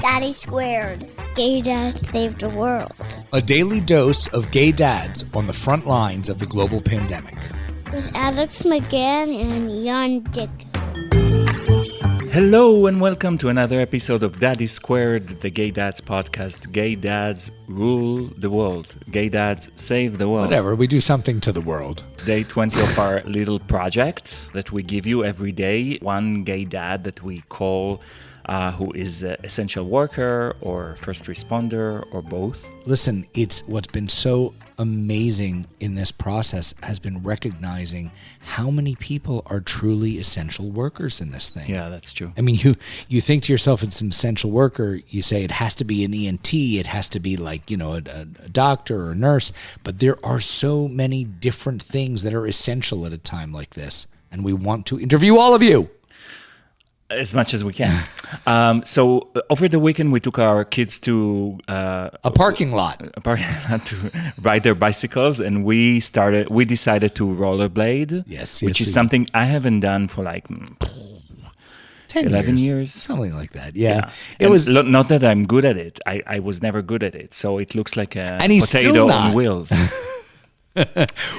Daddy Squared. Gay Dads Save the World. A daily dose of gay dads on the front lines of the global pandemic. With Alex McGann and Jan Dick. Hello and welcome to another episode of Daddy Squared, the Gay Dads podcast. Gay dads rule the world. Gay dads save the world. Whatever, we do something to the world. Day 20 of our little project that we give you every day. One gay dad that we call who is an essential worker or first responder or both. Listen, it's what's been so amazing in this process has been recognizing how many people are truly essential workers in this thing. Yeah, that's true. I mean, you think to yourself, it's an essential worker. You say it has to be an ENT. It has to be like, a doctor or a nurse. But there are so many different things that are essential at a time like this. And we want to interview all of you. As much as we can. So over the weekend, we took our kids to a parking lot to ride their bicycles, and we decided to rollerblade. Yes, which is something I haven't done for like 11 years, something like that. Yeah. It was not that I'm good at it. I was never good at it, so it looks like a potato on wheels.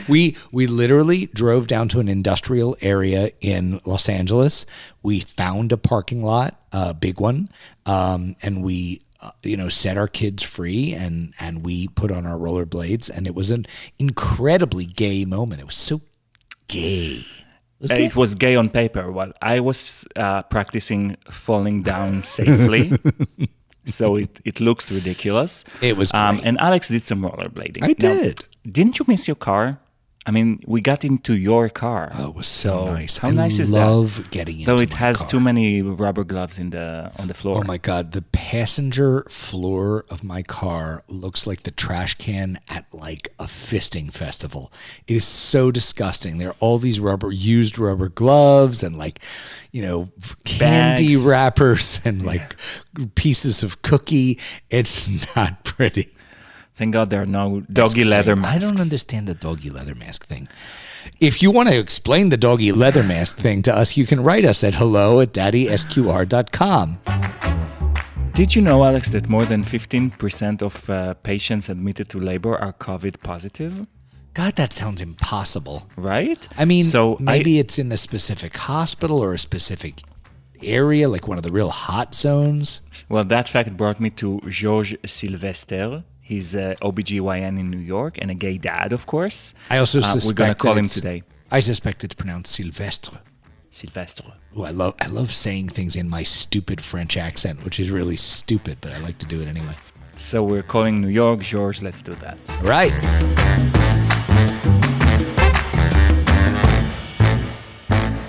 We literally drove down to an industrial area in Los Angeles. We found a parking lot, a big one, and we set our kids free and we put on our rollerblades, and it was an incredibly gay moment. It was so gay. It was gay on paper while I was practicing falling down safely. So it looks ridiculous. It was great. And Alex did some rollerblading. I did. Didn't you miss your car? I mean, we got into your car. Oh, it was so nice. How nice is that? I love getting into Though it my has car. too many rubber gloves on the floor. Oh my God, the passenger floor of my car looks like the trash can at like a fisting festival. It is so disgusting. There are all these used rubber gloves and candy Bags. wrappers and like pieces of cookie. It's not pretty. Thank God there are no doggy leather masks. I don't understand the doggy leather mask thing. If you want to explain the doggy leather mask thing to us, you can write us at hello@daddysqr.com. Did you know, Alex, that more than 15% of patients admitted to labor are COVID positive? God, that sounds impossible. Right? I mean, so maybe it's in a specific hospital or a specific area, like one of the real hot zones. Well, that fact brought me to Georges Sylvestre. He's an OB-GYN in New York and a gay dad, of course. I also suspect we're going to call him today. I suspect it's pronounced Sylvestre. Sylvestre. Oh, I love saying things in my stupid French accent, which is really stupid, but I like to do it anyway. So we're calling New York. Georges, let's do that. Right.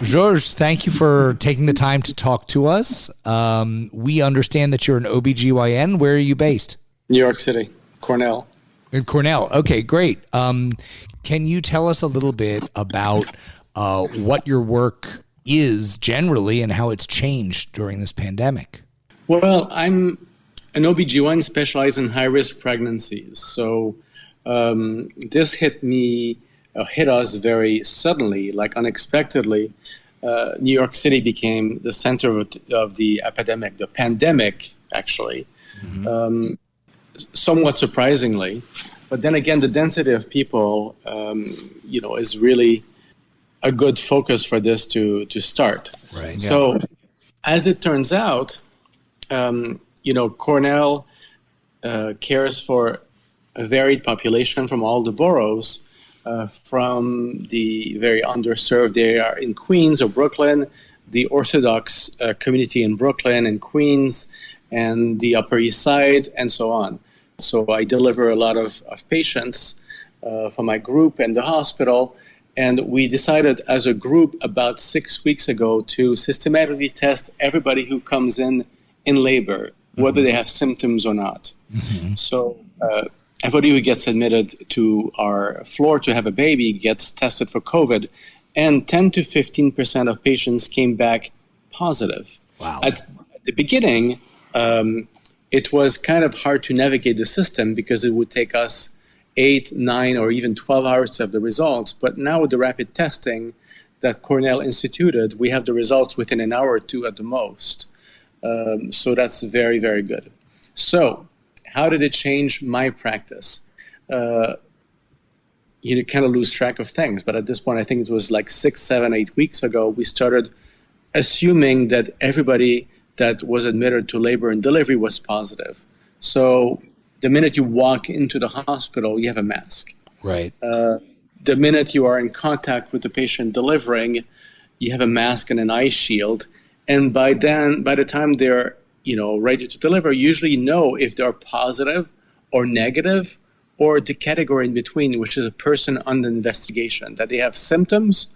Georges, thank you for taking the time to talk to us. We understand that you're an OB-GYN. Where are you based? New York City, Cornell. In Cornell. Okay, great. Can you tell us a little bit about what your work is generally and how it's changed during this pandemic? Well, I'm an OB-GYN specialized in high-risk pregnancies. So this hit us very suddenly, like unexpectedly. New York City became the center of the epidemic, the pandemic, actually. Mm-hmm. Somewhat surprisingly, but then again, the density of people, is really a good focus for this to start. Right. Yeah. So, as it turns out, Cornell cares for a varied population from all the boroughs, from the very underserved area in Queens or Brooklyn, the Orthodox community in Brooklyn and Queens, and the Upper East Side, and so on. So I deliver a lot of patients for my group and the hospital. And we decided as a group about 6 weeks ago to systematically test everybody who comes in labor, whether they have symptoms or not. Mm-hmm. So everybody who gets admitted to our floor to have a baby gets tested for COVID. And 10 to 15% of patients came back positive. Wow. At the beginning, it was kind of hard to navigate the system because it would take us 8, 9, or even 12 hours to have the results. But now with the rapid testing that Cornell instituted, we have the results within an hour or two at the most. So that's very, very good. So how did it change my practice? You kind of lose track of things. But at this point, I think it was like 6, 7, 8 weeks ago, we started assuming that everybody that was admitted to labor and delivery was positive. So the minute you walk into the hospital, you have a mask. Right. The minute you are in contact with the patient delivering, you have a mask and an eye shield. And by the time they're ready to deliver, you usually know if they're positive or negative, or the category in between, which is a person under investigation, that they have symptoms,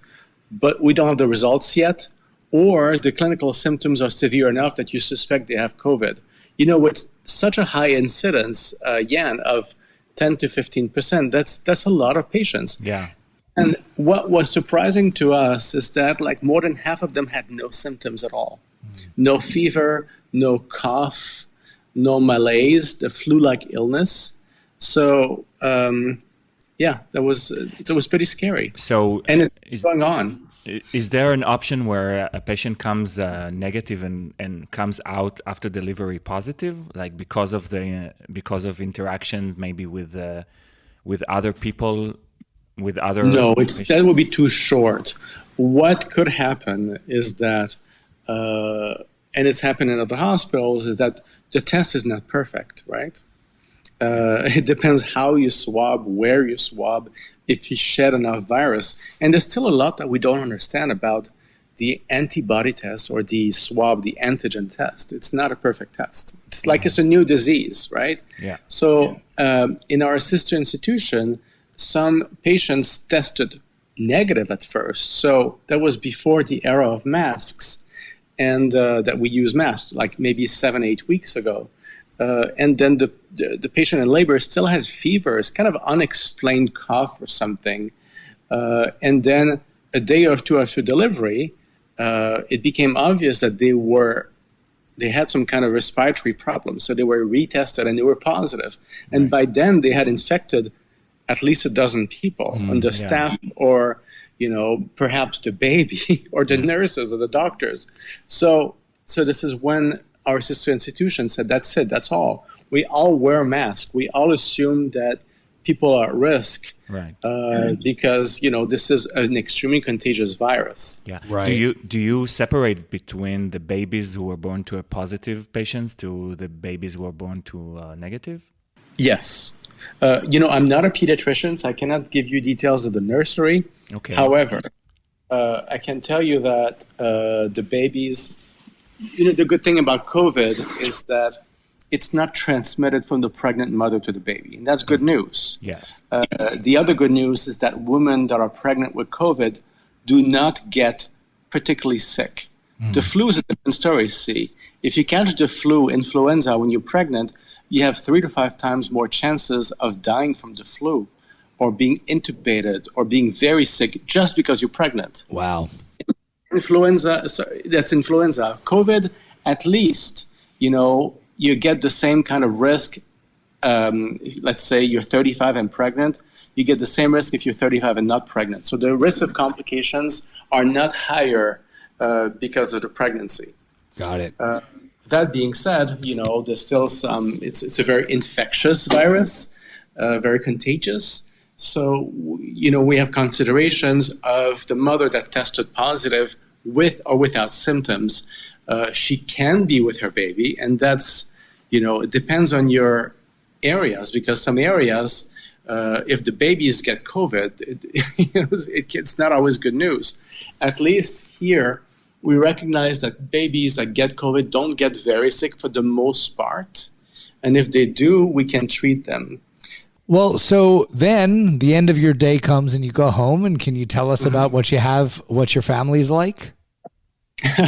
but we don't have the results yet, or the clinical symptoms are severe enough that you suspect they have COVID. With such a high incidence, Jan, of 10 to 15%, that's a lot of patients. Yeah. And what was surprising to us is that more than half of them had no symptoms at all. No fever, no cough, no malaise, the flu-like illness. So, that was pretty scary. So, and it's going on. Is there an option where a patient comes negative and comes out after delivery positive, like because of interactions maybe with other people, with other? No, that would be too short. What could happen is that, and it's happened in other hospitals, is that the test is not perfect, right? It depends how you swab, where you swab, if you shed enough virus. And there's still a lot that we don't understand about the antibody test or the swab, the antigen test. It's not a perfect test. It's like it's a new disease, right? Yeah. So in our sister institution, some patients tested negative at first. So that was before the era of masks, and that we use masks, like maybe 7, 8 weeks ago. And then the patient in labor still had fever, it's kind of unexplained cough or something. And then a day or two after delivery, it became obvious that they had some kind of respiratory problem. So they were retested and they were positive. And by then they had infected at least a dozen people on the staff, or perhaps the baby or the nurses or the doctors. So this is when our sister institution said, that's it, that's all. We all wear masks. We all assume that people are at risk, right? Because this is an extremely contagious virus. Yeah. Right. Do you separate between the babies who were born to a positive patients to the babies who are born to negative? Yes. I'm not a pediatrician, so I cannot give you details of the nursery. Okay. However, I can tell you that the babies. The good thing about COVID is that it's not transmitted from the pregnant mother to the baby. And that's good news. Yes. The other good news is that women that are pregnant with COVID do not get particularly sick. The flu is a different story, see. If you catch the flu, influenza, when you're pregnant, you have 3 to 5 times more chances of dying from the flu or being intubated or being very sick just because you're pregnant. Wow. Influenza, that's influenza. COVID, at least, you get the same kind of risk. Let's say you're 35 and pregnant, you get the same risk if you're 35 and not pregnant. So the risk of complications are not higher because of the pregnancy. Got it. That being said, there's still some, it's a very infectious virus, very contagious. So, we have considerations of the mother that tested positive with or without symptoms. She can be with her baby, and that's, it depends on your areas, because some areas, if the babies get COVID, it's not always good news. At least here, we recognize that babies that get COVID don't get very sick for the most part. And if they do, we can treat them. Well, so then the end of your day comes and you go home, and can you tell us about what your family's like?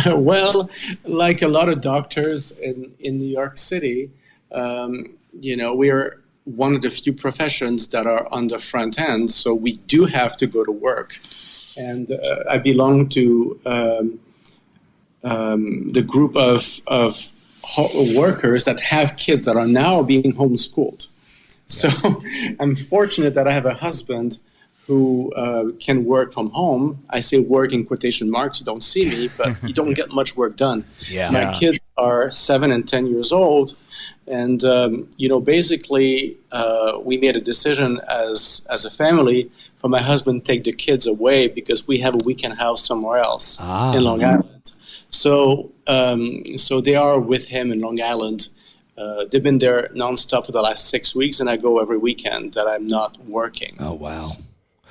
Well, like a lot of doctors in New York City, we're one of the few professions that are on the front end, so we do have to go to work. And I belong to the group of workers that have kids that are now being homeschooled. So I'm fortunate that I have a husband who can work from home. I say work in quotation marks. You don't see me, but you don't get much work done. Yeah. My kids are 7 and 10 years old. And, basically, we made a decision as a family for my husband to take the kids away because we have a weekend house somewhere else in Long Island. So they are with him in Long Island. They've been there nonstop for the last 6 weeks, and I go every weekend that I'm not working. Oh, wow.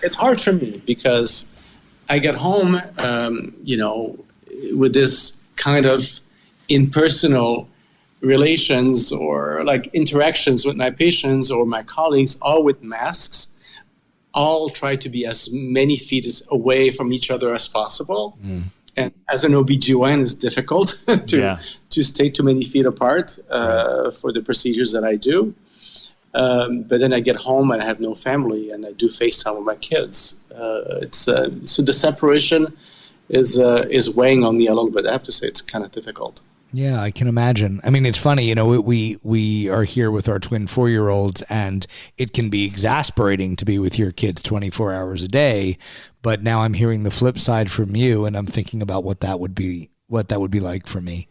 It's hard for me because I get home, with this kind of impersonal relations or like interactions with my patients or my colleagues, all with masks, all try to be as many feet away from each other as possible. And as an OB-GYN, it's difficult to stay too many feet apart for the procedures that I do. But then I get home and I have no family, and I do FaceTime with my kids. So the separation is weighing on me a little bit. I have to say it's kind of difficult. Yeah, I can imagine. I mean, it's funny, we are here with our twin 4-year-olds, and it can be exasperating to be with your kids 24 hours a day. But now I'm hearing the flip side from you, and I'm thinking about what that would be like for me.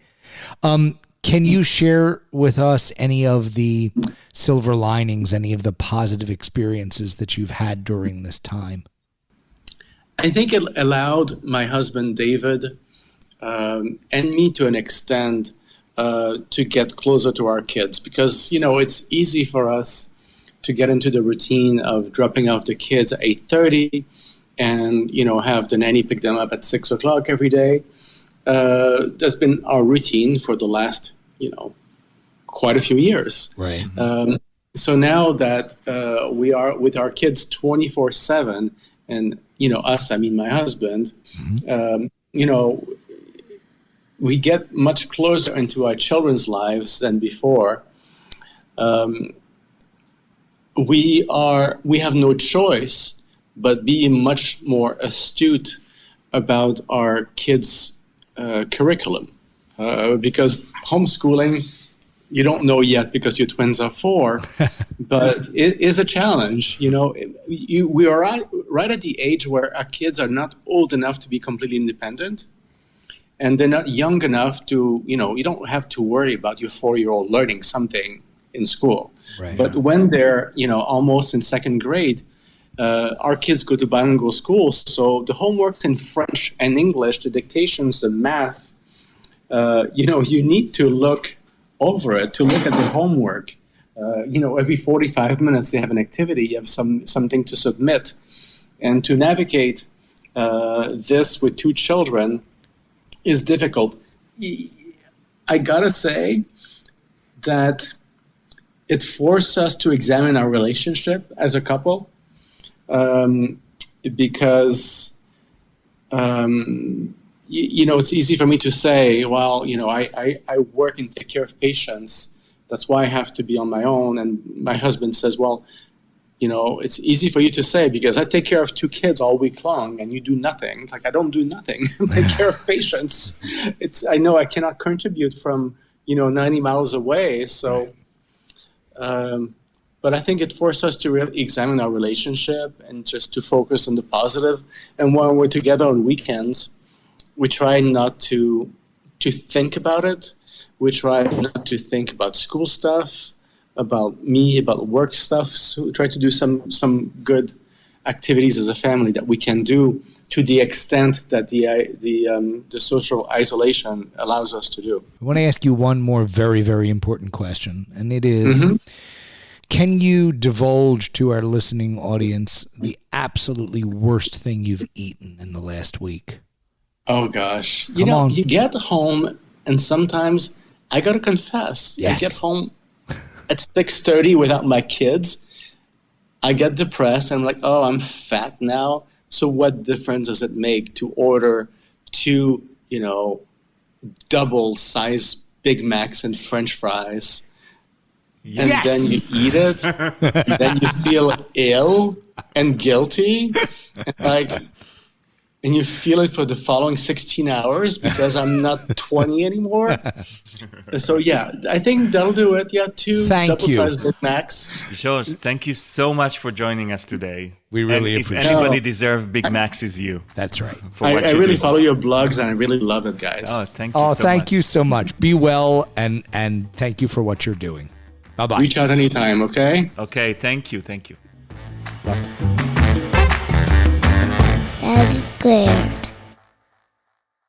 Can you share with us any of the silver linings, any of the positive experiences that you've had during this time? I think it allowed my husband, David, and me to an extent to get closer to our kids because, it's easy for us to get into the routine of dropping off the kids at 8:30 and, have the nanny pick them up at 6 o'clock every day. That's been our routine for the last, quite a few years. Right. So now that we are with our kids 24/7, and us, I mean my husband, we get much closer into our children's lives than before. We have no choice but be much more astute about our kids' curriculum, because homeschooling, you don't know yet because your twins are 4, but it is a challenge. We are right at the age where our kids are not old enough to be completely independent, and they're not young enough to, you don't have to worry about your 4-year-old learning something in school. Right. But when they're, almost in 2nd grade, our kids go to bilingual schools, so the homework's in French and English, the dictations, the math, you need to look over it, to look at the homework. Every 45 minutes they have an activity, you have something to submit. And to navigate this with 2 children is difficult. I gotta say that it forced us to examine our relationship as a couple, because it's easy for me to say, well, I work and take care of patients. That's why I have to be on my own. And my husband says, well, it's easy for you to say because I take care of 2 kids all week long and you do nothing. Like, I don't do nothing. I take care of patients. I know I cannot contribute from, 90 miles away. So, but I think it forced us to really examine our relationship and just to focus on the positive. And when we're together on weekends, we try not to think about it. We try not to think about school stuff, about me, about work stuff. So we try to do some good activities as a family that we can do to the extent that the social isolation allows us to do. I want to ask you one more very, very important question, and it is, can you divulge to our listening audience the absolutely worst thing you've eaten in the last week? Oh, gosh. Come on. You get home, and sometimes I got to confess, yes. I get home at 6:30 without my kids. I get depressed, and I'm like, oh, I'm fat now. So what difference does it make to order 2, double-size Big Macs and French fries? And yes. then you eat it, then you feel ill and guilty. And and you feel it for the following 16 hours because I'm not 20 anymore. So yeah, I think that'll do it. Yeah, two Thank double-sized you. Big Macs. George, thank you so much for joining us today. We really and appreciate If anybody it. deserves Big Macs, is you. That's right. For what I you really do. follow your blogs and I really love it, guys. Oh, thank you. Oh, so thank much. you so much. Be well, and thank you for what you're doing. Bye-bye. Reach out anytime, okay? Okay, thank you. That is clear.